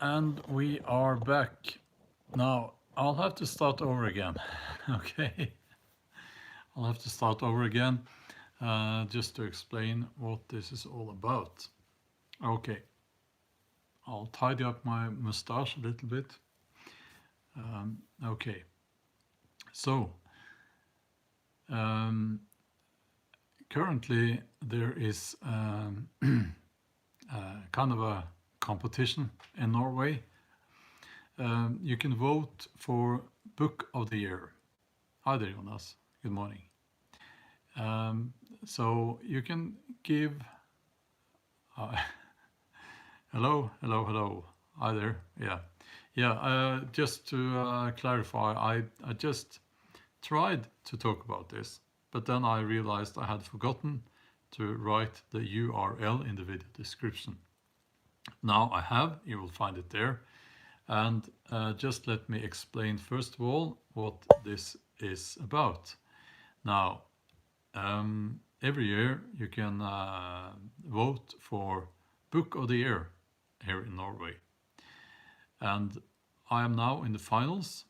And we are back. Now, I'll have to start over again. Okay, I'll have to start over again just to explain what this is all about. Okay, I'll tidy up my mustache a little bit. Okay, so currently there is kind of a competition in Norway. You can vote for Book of the Year. Hi there, Jonas. Good morning. So you can give. Hello. Hi there. Yeah. Just to clarify, I just tried to talk about this, but then I realized I had forgotten to write the URL in the video description. Now I have. You will find it there. And just let me explain first of all what this is about. Now, every year you can vote for Book of the Year here in Norway. And I am now in the finals.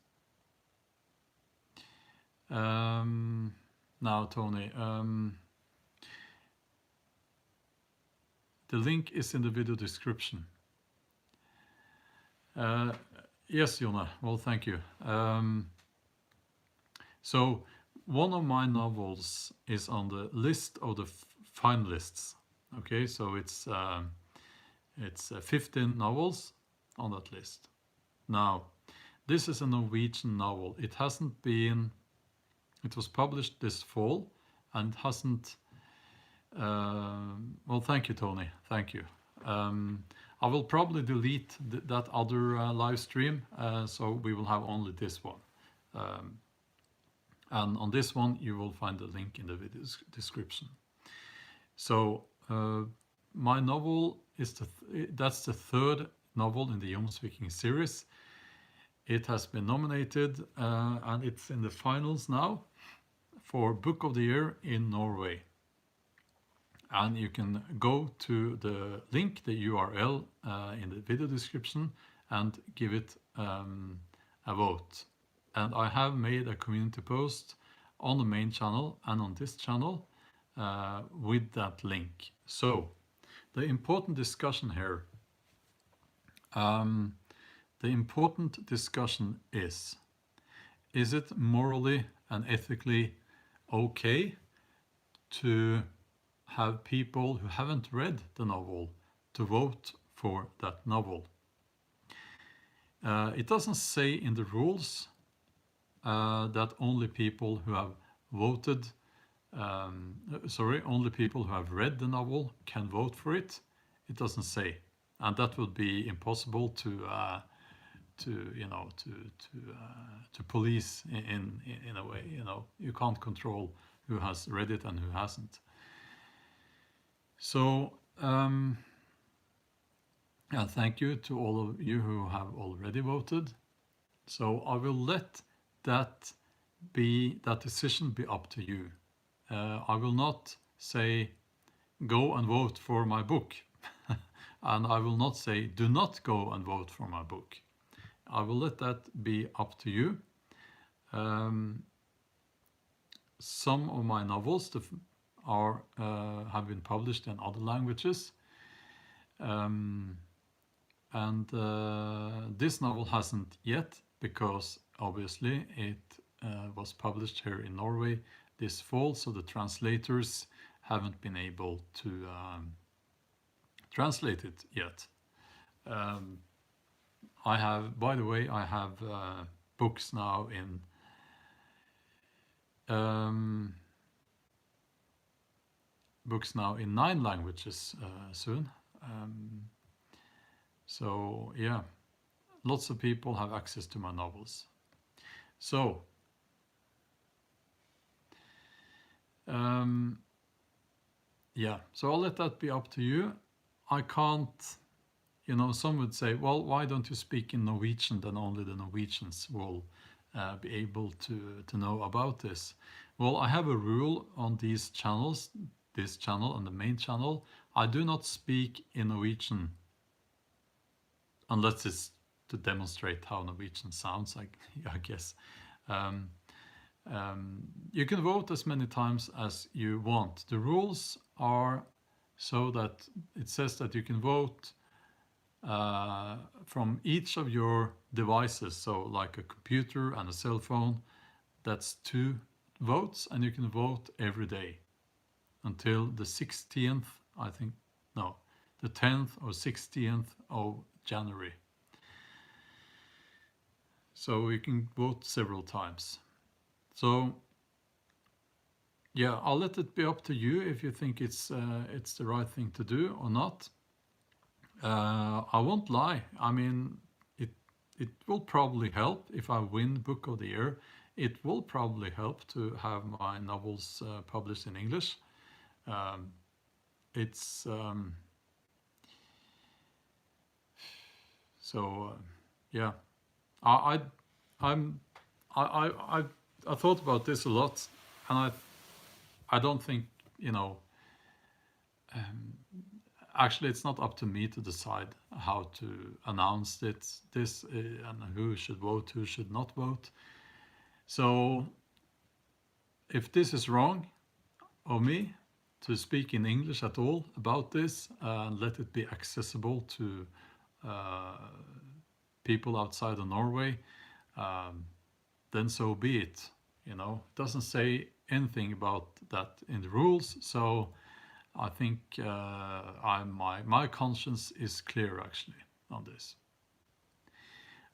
Now, Tony, the link is in the video description. Yes, Jonna. Well, thank you. So one of my novels is on the list of the finalists. Okay, so it's 15 novels on that list. Now, this is a Norwegian novel. It hasn't been. It was published this fall, and it hasn't. Well, thank you, Tony. Thank you. I will probably delete that other live stream, so we will have only this one. And on this one, you will find the link in the video description. So my novel is that's the third novel in the Viking series. It has been nominated and it's in the finals now for Book of the Year in Norway. And you can go to the link, the URL in the video description, and give it a vote. And I have made a community post on the main channel and on this channel with that link. So the important discussion here, is it morally and ethically okay to have people who haven't read the novel to vote for that novel? It doesn't say in the rules that only people who have voted, only people who have read the novel can vote for it. It doesn't say, and that would be impossible to police in a way. You can't control who has read it and who hasn't. So, and thank you to all of you who have already voted. So I will let that decision be up to you. I will not say go and vote for my book, and I will not say do not go and vote for my book. I will let that be up to you. Some of my novels have been published in other languages, and this novel hasn't yet, because obviously it was published here in Norway this fall, so the translators haven't been able to translate it yet. I have books now in books now in 9 languages soon. So yeah, lots of people have access to my novels. So yeah, so I'll let that be up to you. I can't, some would say, well, why don't you speak in Norwegian? Then only the Norwegians will be able to know about this. Well, I have a rule on these channels, this channel and the main channel. I do not speak in Norwegian unless it's to demonstrate how Norwegian sounds, I guess. You can vote as many times as you want. The rules are so that it says that you can vote from each of your devices, so like a computer and a cell phone, that's 2 votes, and you can vote every day until the 16th, I think, no, the 10th or 16th of January. So you can vote several times. So yeah, I'll let it be up to you if you think it's the right thing to do or not. I won't lie. I mean, it will probably help if I win Book of the Year. It will probably help to have my novels published in English. Yeah. I thought about this a lot, and I don't think, you know, actually it's not up to me to decide how to announce this and who should vote, who should not vote. So if this is wrong of me to speak in English at all about this and let it be accessible to people outside of Norway, then so be it. You know, it doesn't say anything about that in the rules, so I think my conscience is clear actually on this.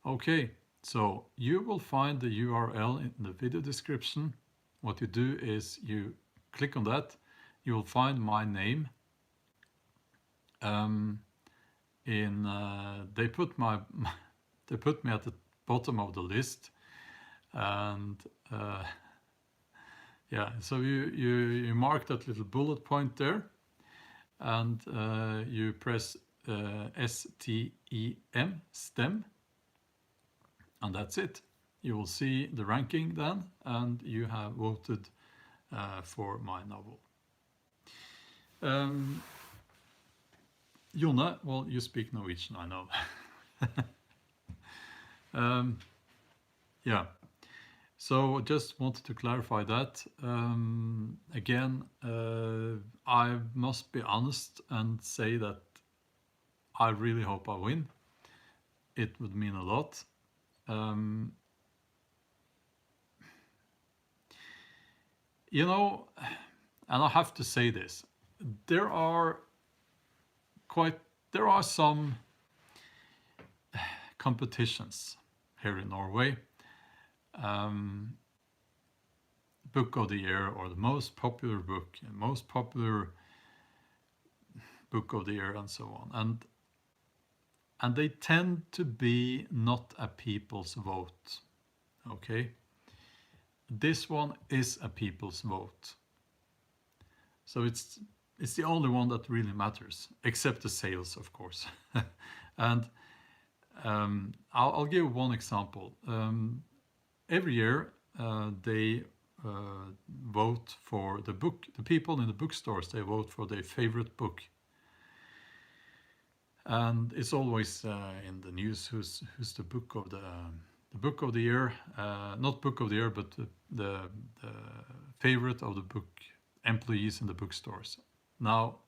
Okay, so you will find the URL in the video description. What you do is you click on that, you will find my name. They put me at the bottom of the list, and yeah, so you mark that little bullet point there, and you press STEM, STEM, and that's it. You will see the ranking then, and you have voted for my novel. Jone, well, you speak Norwegian, I know. Yeah, so just wanted to clarify that. Again, I must be honest and say that I really hope I win. It would mean a lot. You know, and I have to say this, there are some competitions here in Norway. Book of the Year, or the most popular book, most popular Book of the Year, and so on. And they tend to be not a people's vote. Okay? This one is a people's vote. So it's the only one that really matters, except the sales, of course. And I'll give one example. Every year they vote for the book. The people in the bookstores, they vote for their favorite book. And it's always in the news who's the book of the year, not Book of the Year, but the favorite of the book employees in the bookstores. Now,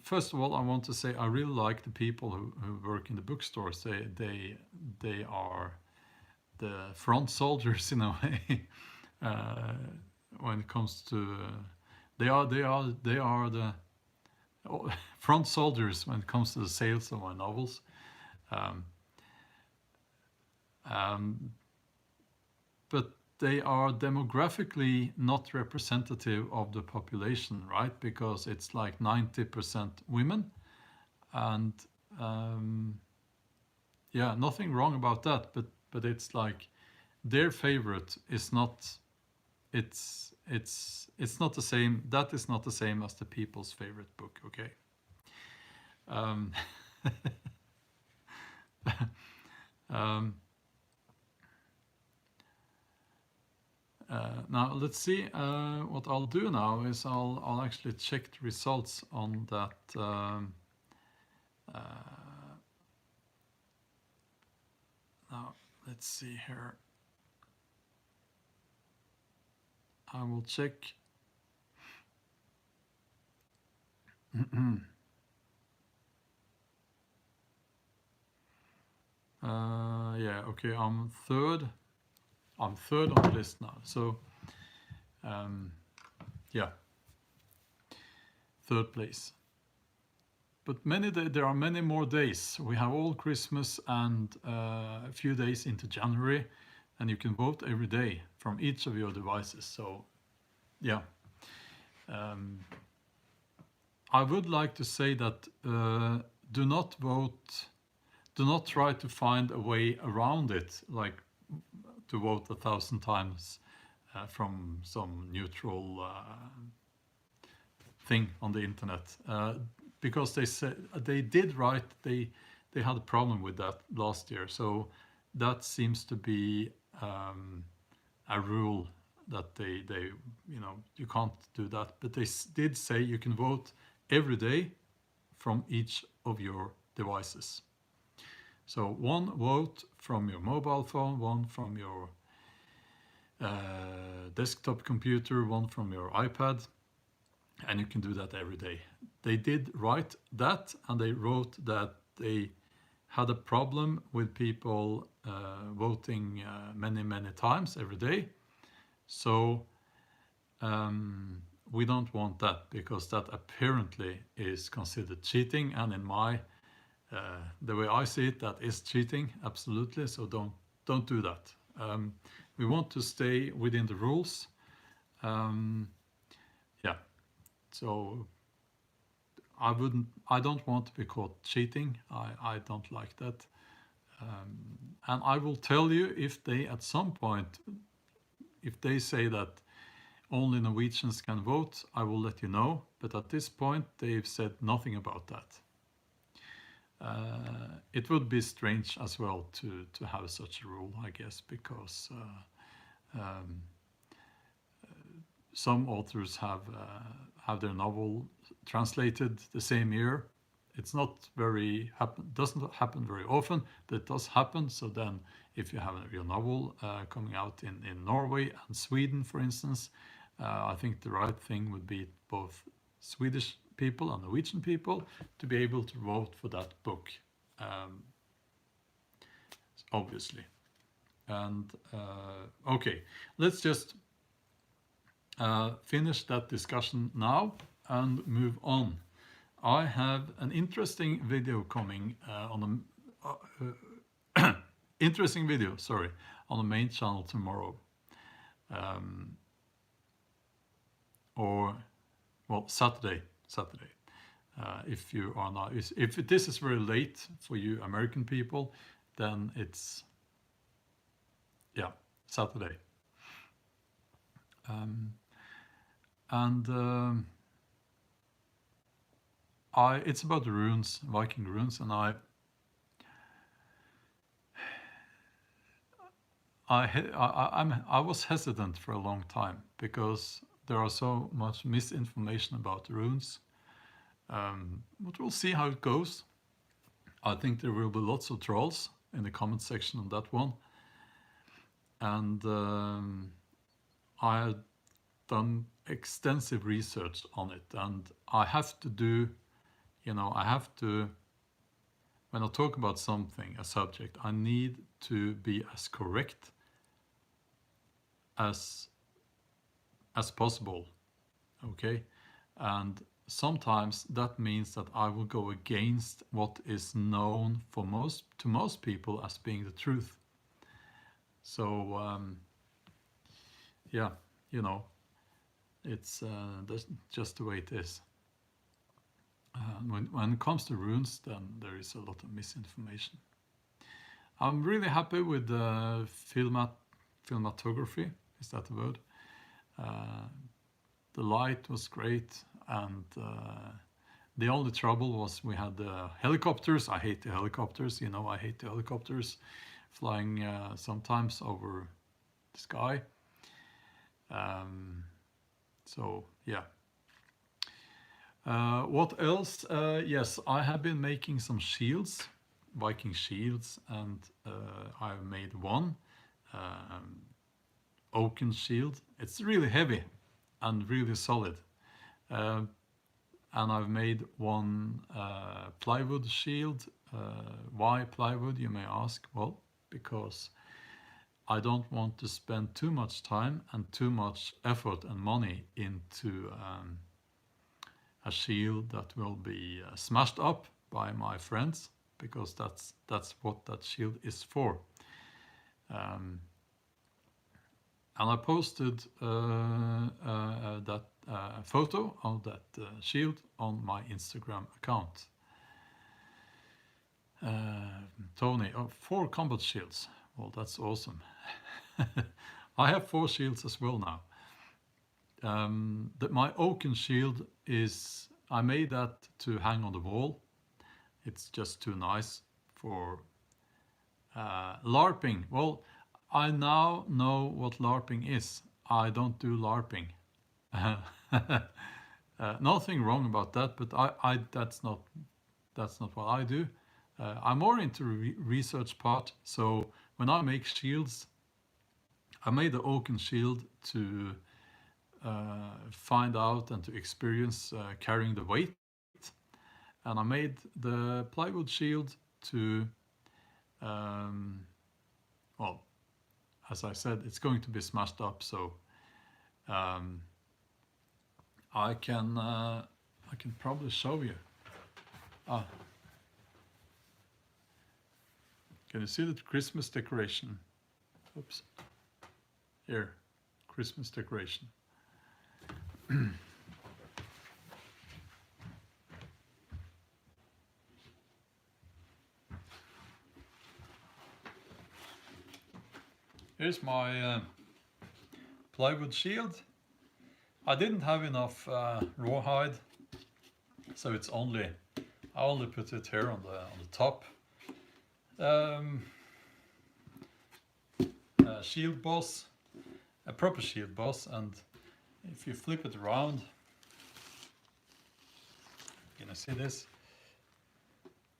first of all, I want to say I really like the people who work in the bookstores. They are the front soldiers in a way when it comes to they are the front soldiers when it comes to the sales of my novels. But they are demographically not representative of the population, right? Because it's like 90% women, and yeah, nothing wrong about that. But it's like their favorite is not. It's not the same. That is not the same as the people's favorite book. Okay. Now let's see. What I'll do now is I'll actually check the results on that. Now let's see here. I will check. Yeah, okay, I'm third on the list now. So, yeah, third place. But there are many more days. We have all Christmas and a few days into January, and you can vote every day from each of your devices. So, yeah. I would like to say that do not vote. Do not try to find a way around it, like to vote 1,000 times from some neutral thing on the internet, because they said they did write they had a problem with that last year. So that seems to be a rule that they you can't do that. But they did say you can vote every day from each of your devices. So one vote from your mobile phone, one from your desktop computer, one from your iPad, and you can do that every day. They did write that, and they wrote that they had a problem with people voting many times every day. So we don't want that, because that apparently is considered cheating, and in my the way I see it, that is cheating, absolutely. So don't do that. We want to stay within the rules. Yeah. So I don't want to be caught cheating. I don't like that. And I will tell you if they at some point, if they say that only Norwegians can vote, I will let you know. But at this point, they've said nothing about that. It would be strange as well to have such a rule, I guess, because some authors have their novel translated the same year. It's not doesn't happen very often, but it does happen. So then, if you have your novel coming out in Norway and Sweden, for instance, I think the right thing would be both Swedish people and Norwegian people to be able to vote for that book, obviously. And okay, let's just finish that discussion now and move on. I have an interesting video coming on a interesting video, sorry, on the main channel tomorrow, or well, Saturday. If you are not, if this is very late for you American people, then it's Saturday. It's about the runes, Viking runes, and I was hesitant for a long time because there are so much misinformation about the runes. But we'll see how it goes. I think there will be lots of trolls in the comment section on that one. And I have done extensive research on it, and I have to do, when I talk about something, a subject, I need to be as correct as possible, okay? And sometimes that means that I will go against what is known to most people as being the truth. So it's that's just the way it is. When it comes to runes, then there is a lot of misinformation. I'm really happy with the filmatography. Is that the word? The light was great, and the only trouble was we had the helicopters. I hate the helicopters. I hate the helicopters flying sometimes over the sky. So yeah. What else? Yes, I have been making some shields, Viking shields, and I've made one oaken shield. It's really heavy and really solid. And I've made one plywood shield. Why plywood, you may ask? Well, because I don't want to spend too much time and too much effort and money into a shield that will be smashed up by my friends, because that's what that shield is for. And I posted that photo of that shield on my Instagram account. Tony, 4 combat shields. Well, that's awesome. I have 4 shields as well now. My oaken shield is, I made that to hang on the wall. It's just too nice for LARPing. Well, I now know what LARPing is. I don't do LARPing. Nothing wrong about that, but that's not what I do. I'm more into research part. So when I make shields, I made the oaken shield to find out and to experience carrying the weight, and I made the plywood shield to well, as I said, it's going to be smashed up, so I can probably show you. Can you see the Christmas decoration? Oops. Here, Christmas decoration. Here's my plywood shield. I didn't have enough rawhide, so it's I only put it here on the top. Shield boss, a proper shield boss, and if you flip it around, can you see this?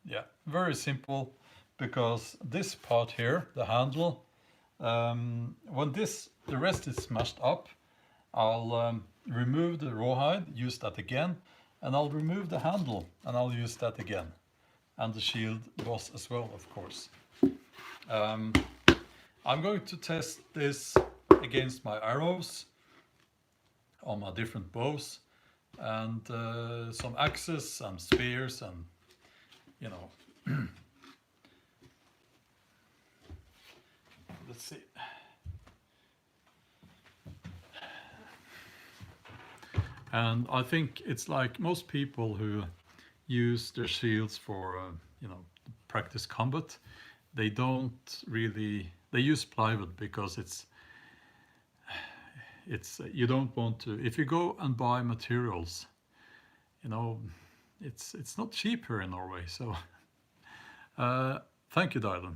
Yeah, very simple, because this part here, the handle, when the rest is smashed up, I'll remove the rawhide, use that again, and I'll remove the handle and I'll use that again, and the shield boss as well, of course. I'm going to test this against my arrows on my different bows, and some axes and spears, and you know. Let's see. And I think it's like most people who use their shields for you know, practice combat, they don't really, they use plywood because it's you don't want to, if you go and buy materials, you know, it's not cheap here in Norway. So thank you, Dylan.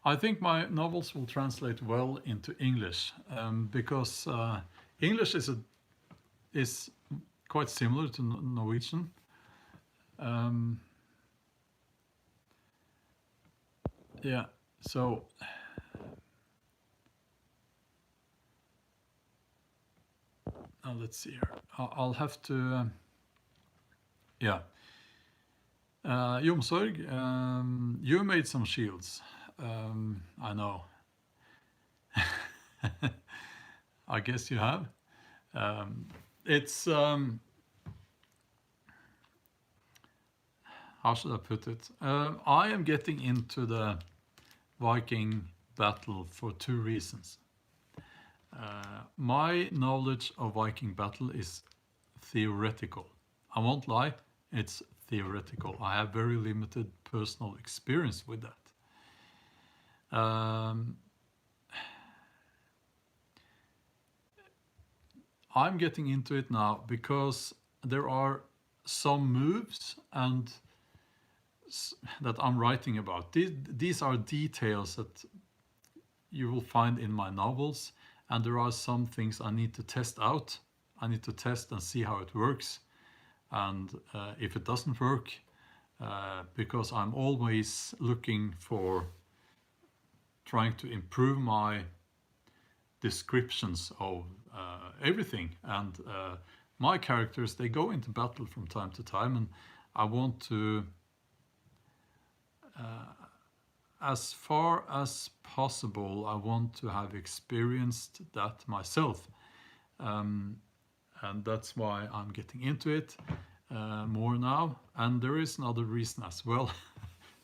I think my novels will translate well into English, because English is quite similar to Norwegian. Yeah, so let's see here. I'll have to, yeah. Jomsorg, you made some shields. I know. I guess you have. It's how should I put it? I am getting into the Viking battle for 2 reasons. My knowledge of Viking battle is theoretical. I won't lie, it's theoretical. I have very limited personal experience with that. I'm getting into it now because there are some moves and that I'm writing about. These are details that you will find in my novels, and there are some things I need to test out. I need to test and see how it works, and if it doesn't work, because I'm always looking for trying to improve my descriptions of everything, and my characters, they go into battle from time to time, and I want to as far as possible, I want to have experienced that myself, and that's why I'm getting into it more now. And there is another reason as well,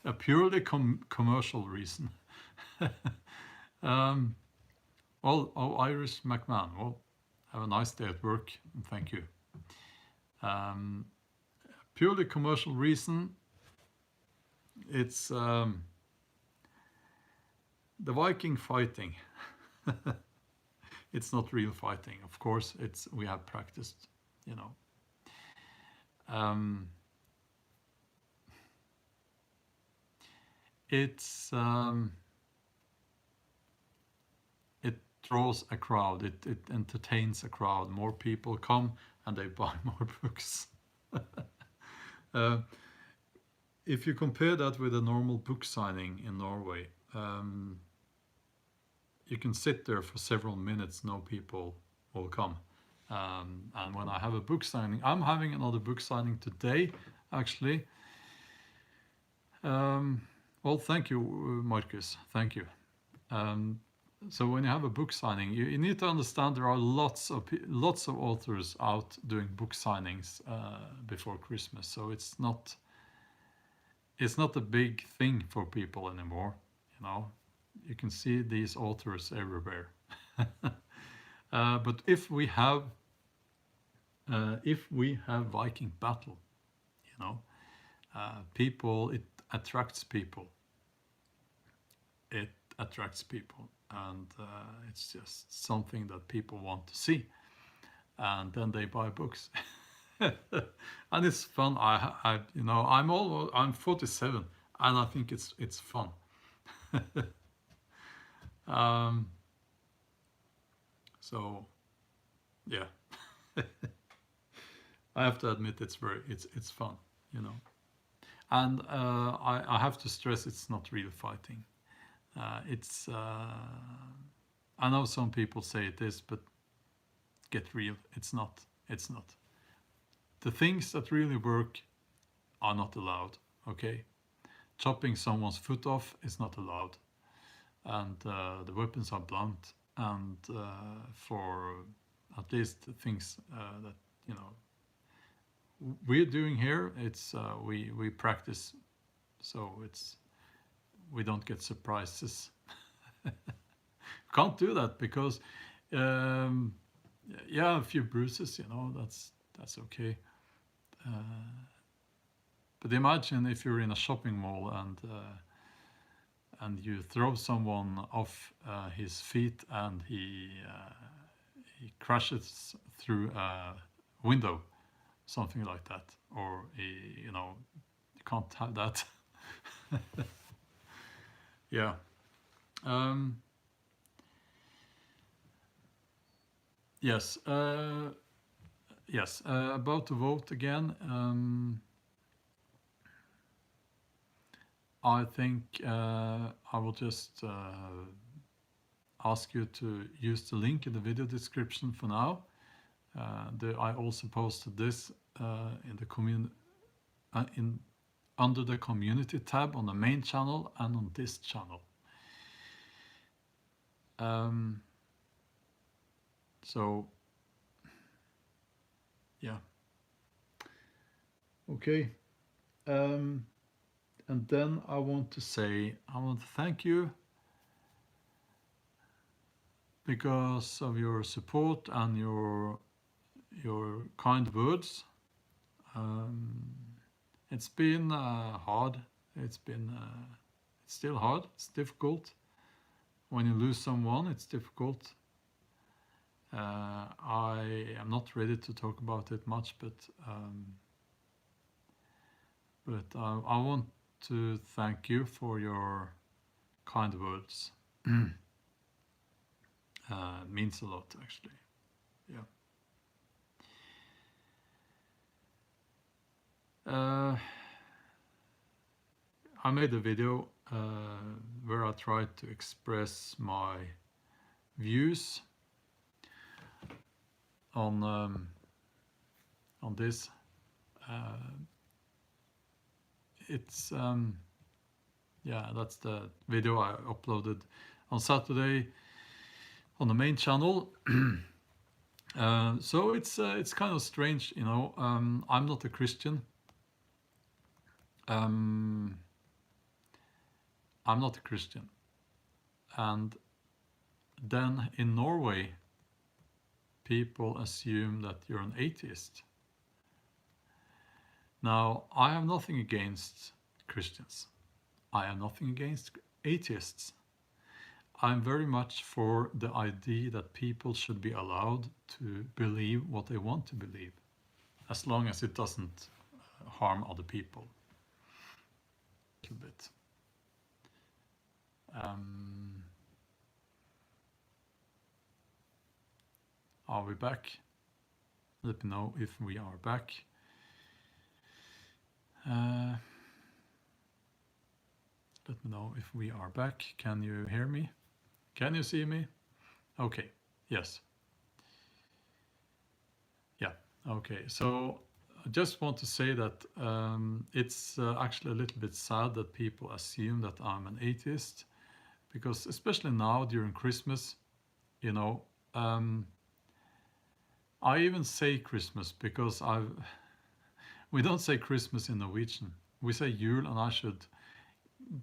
a purely commercial reason. Well, oh, Irish McMahon, well, have a nice day at work, and thank you. Purely commercial reason, it's the Viking fighting. It's not real fighting, of course. We have practiced, you know. It draws a crowd. It entertains a crowd. More people come and they buy more books. If you compare that with a normal book signing in Norway, you can sit there for several minutes, no people will come. And when I have a book signing, I'm having another book signing today, actually. Well, thank you, Marcus, thank you. So when you have a book signing, you need to understand there are lots of authors out doing book signings before Christmas. So it's not a big thing for people anymore, you know. You can see these authors everywhere. But if we have Viking battle, you know, people, it attracts people. It attracts people, and it's just something that people want to see, and then they buy books. And it's fun. You know, I'm 47, and I think it's fun. So yeah. I have to admit it's fun, you know. And I have to stress, it's not real fighting. I know some people say it is, but get real, it's not. The things that really work are not allowed, okay? Chopping someone's foot off is not allowed. And the weapons are blunt, and for at least the things that, you know, we're doing here, it's we practice, so we don't get surprises. Can't do that because yeah, a few bruises, you know, that's okay. But imagine if you're in a shopping mall and you throw someone off his feet and he crashes through a window, something like that, or you know, you can't have that. Yeah. Yes. Yes. About to vote again. I think I will just ask you to use the link in the video description for now. I also posted this in the under the community tab on the main channel and on this channel. So yeah. Okay. And then I want to thank you because of your support and your kind words. It's been hard. It's still hard. It's difficult. When you lose someone, it's difficult. I am not ready to talk about it much, but I want to thank you for your kind words. Means a lot, actually. Yeah. I made a video where I tried to express my views on this. It's yeah, that's the video I uploaded on Saturday on the main channel. So it's kind of strange, you know. I'm not a Christian. I'm not a Christian, and then in Norway, people assume that you're an atheist. Now, I have nothing against Christians. I have nothing against atheists. I'm very much for the idea that people should be allowed to believe what they want to believe, as long as it doesn't harm other people. A little bit. Are we back? Let me know if we are back. Let me know if we are back. Can you hear me? Can you see me? Okay, yes. Yeah, okay. So I just want to say that it's actually a little bit sad that people assume that I'm an atheist, because especially now during Christmas, you know, I even say Christmas because we don't say Christmas in Norwegian. We say Jul, and I should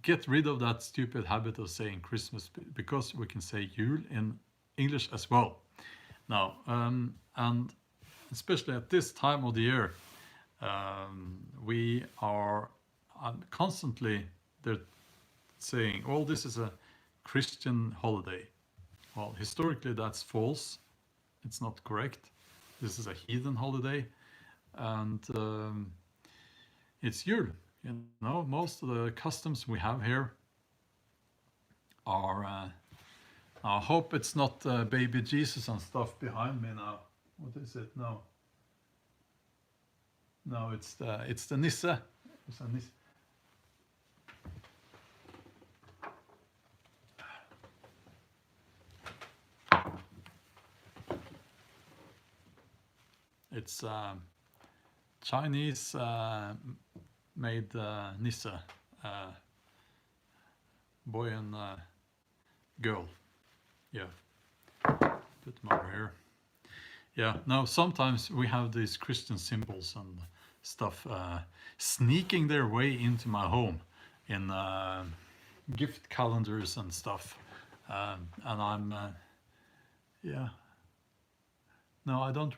get rid of that stupid habit of saying Christmas, because we can say Jul in English as well now. And especially at this time of the year, we are constantly, they're saying, oh, this is a Christian holiday. Well, historically that's false. It's not correct. This is a heathen holiday, and it's Jul. You know, most of the customs we have here are, I hope it's not baby Jesus and stuff behind me now. What is it? No. No, it's the Nisse. It's a Nisse. It's Chinese made Nisse, boy and girl. Yeah, put them over here. Yeah, now sometimes we have these Christian symbols and stuff sneaking their way into my home in gift calendars and stuff, and I'm yeah. No, I don't.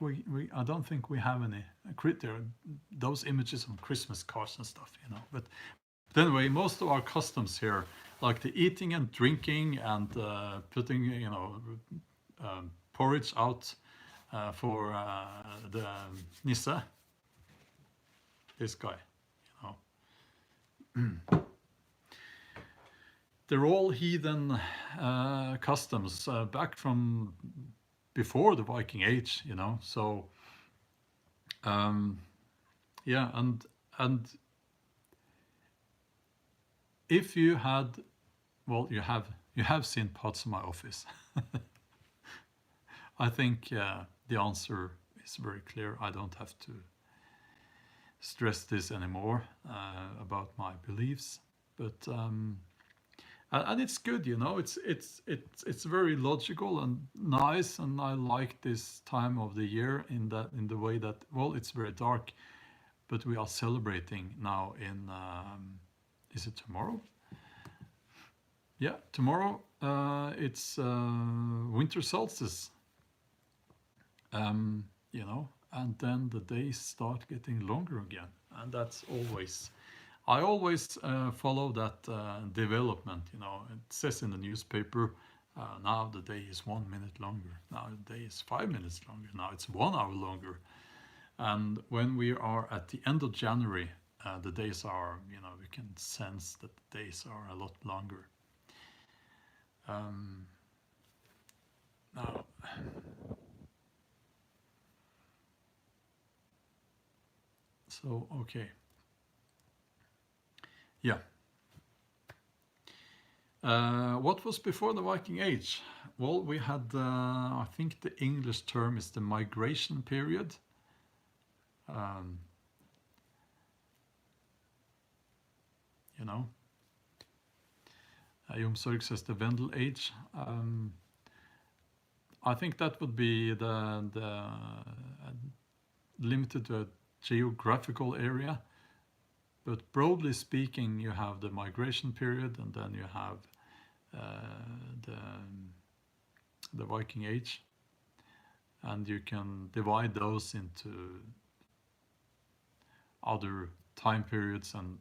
I don't think we have any those images on Christmas cards and stuff, you know. But anyway, most of our customs here, like the eating and drinking and putting, you know, porridge out for the Nisse, this guy, you know. They're all heathen customs back from before the Viking Age, you know. So yeah, and if you had, well, you have seen parts of my office. I think the answer is very clear. I don't have to stress this anymore about my beliefs, but and it's good, you know. It's very logical and nice, and I like this time of the year in the way that, well, it's very dark, but we are celebrating now in is it tomorrow? Yeah, tomorrow it's winter solstice. You know, and then the days start getting longer again, and that's always. I always follow that development, you know. It says in the newspaper, now the day is 1 minute longer, now the day is 5 minutes longer, now it's 1 hour longer. And when we are at the end of January, the days are, we can sense that the days are a lot longer. Now, so, okay. Yeah. What was before the Viking Age? Well, we had, I think the English term is the migration period. Jomsorg says the Vendel Age. I think that would be the limited to a geographical area. But broadly speaking, you have the migration period, and then you have the Viking Age, and you can divide those into other time periods and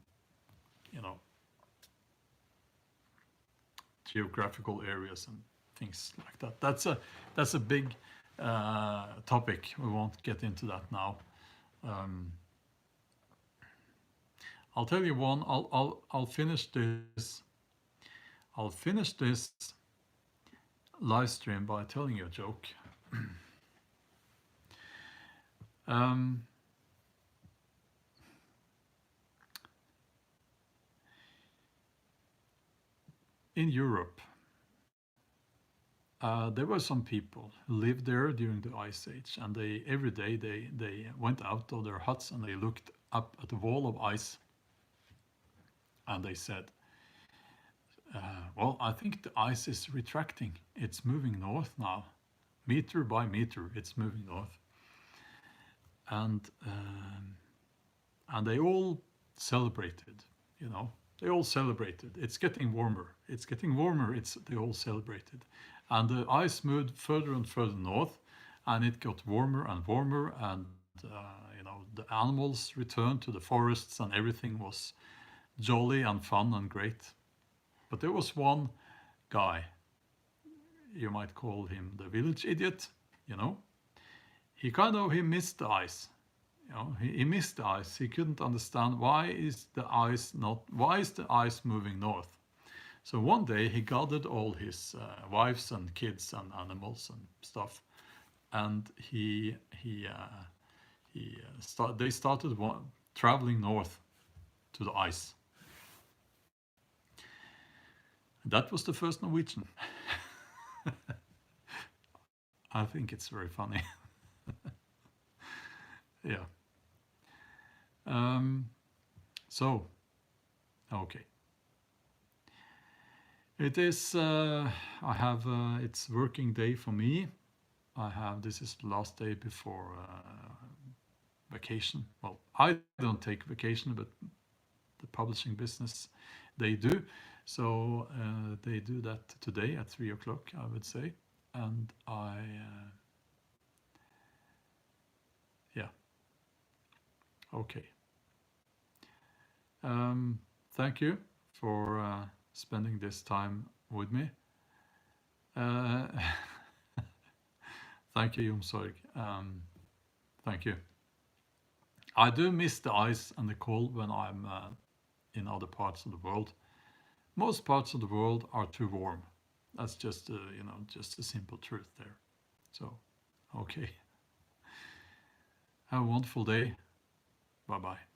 geographical areas and things like that. That's a big topic. We won't get into that now. I'll tell you one. I'll finish this. I'll finish this live stream by telling you a joke. In Europe, there were some people who lived there during the Ice Age, and every day they went out of their huts and they looked up at the wall of ice, and they said, well, I think the ice is retracting. It's moving north now. Meter by meter, it's moving north. And they all celebrated, They all celebrated. It's getting warmer. It's getting warmer. They all celebrated. And the ice moved further and further north, and it got warmer and warmer, and the animals returned to the forests, and everything was jolly and fun and great. But there was one guy, you might call him the village idiot, He missed the ice. He missed the ice. He couldn't understand why is the ice moving north. So one day he gathered all his wives and kids and animals and stuff, and they started traveling north to the ice. That was the first Norwegian. I think it's very funny. Yeah. So, okay. It is, it's working day for me. This is the last day before vacation. Well, I don't take vacation, but the publishing business, they do. So they do that today at 3 o'clock, I would say. And yeah. Okay. Thank you for spending this time with me. Thank you, Jomsorg. Thank you. I do miss the ice and the cold when I'm in other parts of the world. Most parts of the world are too warm. That's just just a simple truth there. So, okay. Have a wonderful day. Bye-bye.